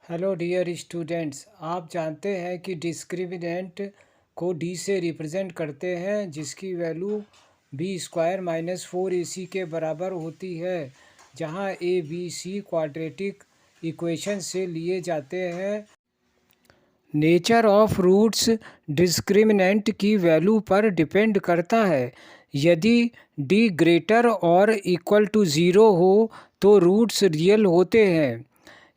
Hello dear students, आप जानते हैं कि डिस्क्रिमिनेंट को डी से रिप्रेजेंट करते हैं जिसकी value B square minus 4ac के बराबर होती है, जहां A B C quadratic equation से लिए जाते हैं। नेचर ऑफ रूट्स डिस्क्रिमिनेंट की वैल्यू पर डिपेंड करता है। यदि डी ग्रेटर और इक्वल टू ज़ीरो हो तो रूट्स रियल होते हैं।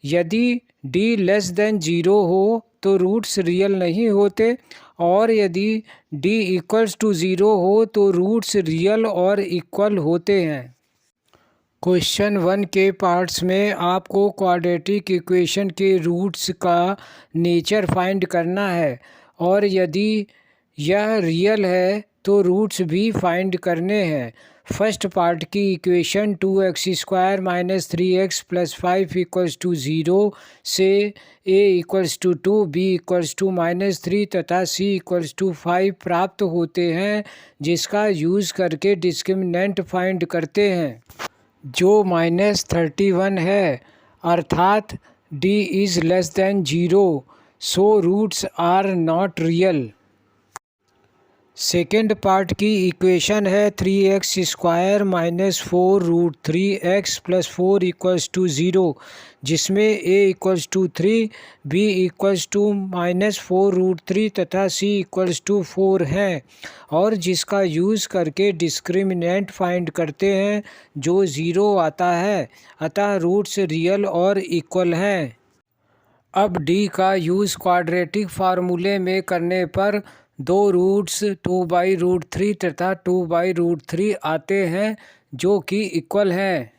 यदि डी लेस देन ज़ीरो हो तो रूट्स रियल नहीं होते, और यदि डी इक्वल्स टू ज़ीरो हो तो रूट्स रियल और इक्वल होते हैं। क्वेश्चन 1 के पार्ट्स में आपको क्वाड्रेटिक इक्वेशन के रूट्स का नेचर फाइंड करना है, और यदि यह रियल है तो रूट्स भी फाइंड करने हैं। फर्स्ट पार्ट की equation 2x² minus 3x plus 5 equals to 0 से a equals to 2, b equals to -3 तथा c इक्वल्स टू 5 प्राप्त होते हैं, जिसका यूज़ करके डिस्क्रिमिनेंट फाइंड करते हैं, जो -31 है, अर्थात d is less than 0, so roots are not real. Second part की इक्वेशन है 3x² minus 4√3x plus 4 equals to 0, जिसमें a equals to 3, b equals to -4√3 तथा c इक्वल्स टू 4 हैं, और जिसका यूज़ करके डिस्क्रिमिनेंट फाइंड करते हैं, जो 0 आता है, अतः रूट्स रियल और इक्वल हैं। अब d का यूज़ क्वाड्रेटिक फार्मूले में करने पर दो रूट्स 2/√3 तथा 2/√3 आते हैं, जो कि इक्वल हैं।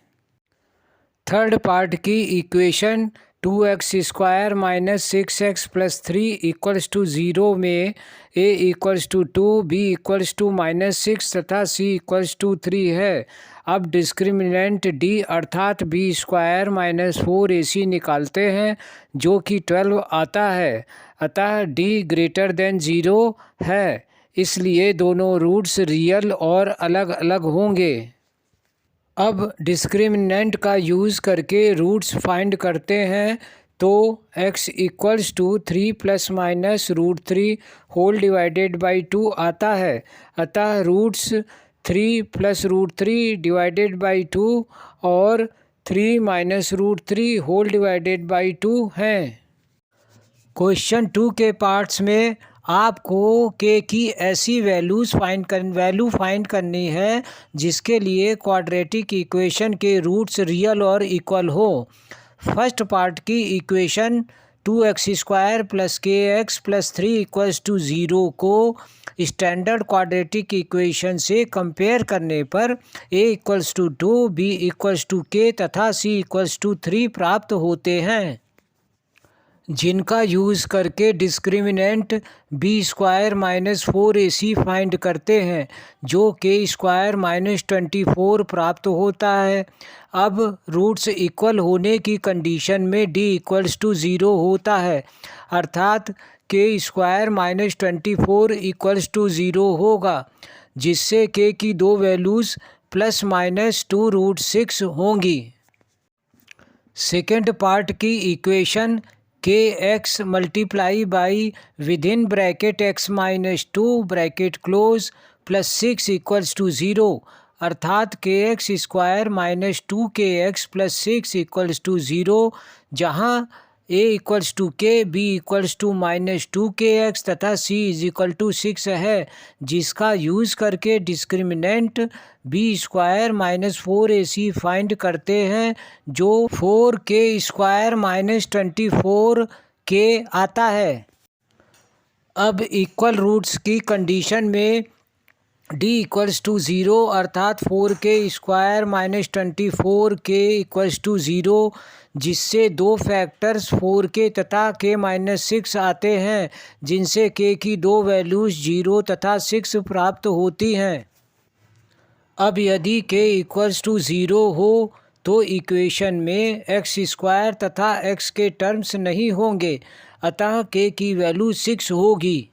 थर्ड पार्ट की equation 2x² minus 6x plus 3 equals to 0 में a equals to 2, b equals to -6 तथा c इक्वल्स टू 3 है। अब डिस्क्रिमिनेंट d अर्थात b² माइनस 4ac निकालते हैं, जो कि 12 आता है, अतः d ग्रेटर देन 0 है, इसलिए दोनों रूट्स रियल और अलग अलग होंगे। अब डिस्क्रिमिनेंट का यूज़ करके रूट्स फाइंड करते हैं, तो x equals to 3 plus minus √3 whole divided by 2 आता है, अतः रूट्स 3 प्लस √3 डिवाइडेड बाई 2 और 3 माइनस √3 होल डिवाइडेड बाई 2 हैं। क्वेश्चन 2 के पार्ट्स में आपको के की ऐसी वैल्यू फाइंड करनी है जिसके लिए क्वाड्रेटिक इक्वेशन के रूट्स रियल और इक्वल हो। फर्स्ट पार्ट की equation 2x² plus kx plus 3 equals to 0 को स्टैंडर्ड क्वाड्रेटिक इक्वेशन से कंपेयर करने पर a equals to 2, b equals to k तथा c इक्वल्स टू 3 प्राप्त होते हैं, जिनका यूज़ करके discriminant b² minus 4ac find करते हैं, जो k² माइनस 24 प्राप्त होता है। अब रूट्स इक्वल होने की कंडीशन में d इक्वल्स टू 0 होता है, अर्थात k² माइनस 24 इक्वल्स टू 0 होगा, जिससे k की दो वैल्यूज़ प्लस माइनस 2√6 होंगी। सेकेंड पार्ट की equation kx multiply by within bracket x minus 2 bracket close plus 6 equals to 0, अर्थात kx² minus 2kx plus 6 equals to 0, जहाँ a equals to k, b equals to -2kx तथा c is equal to 6 है, जिसका use करके discriminant b² minus 4ac find करते हैं, जो 4k² minus 24k आता है। अब इक्वल रूट्स की कंडीशन में d इक्वल्स टू 0 अर्थात 4k² minus 24k equals to 0, जिससे दो फैक्टर्स 4k तथा k-6 आते हैं, जिनसे k की दो वैल्यूज़ 0 तथा 6 प्राप्त होती हैं। अब यदि k इक्वल्स टू 0 हो तो इक्वेशन में x² तथा x के टर्म्स नहीं होंगे, अतः k की वैल्यू 6 होगी।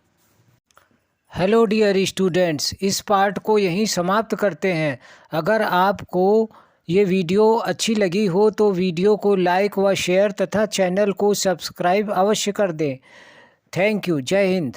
हेलो डियर स्टूडेंट्स, इस पार्ट को यहीं समाप्त करते हैं। अगर आपको ये वीडियो अच्छी लगी हो तो वीडियो को लाइक व शेयर तथा चैनल को सब्सक्राइब अवश्य कर दें। Thank you. जय हिंद।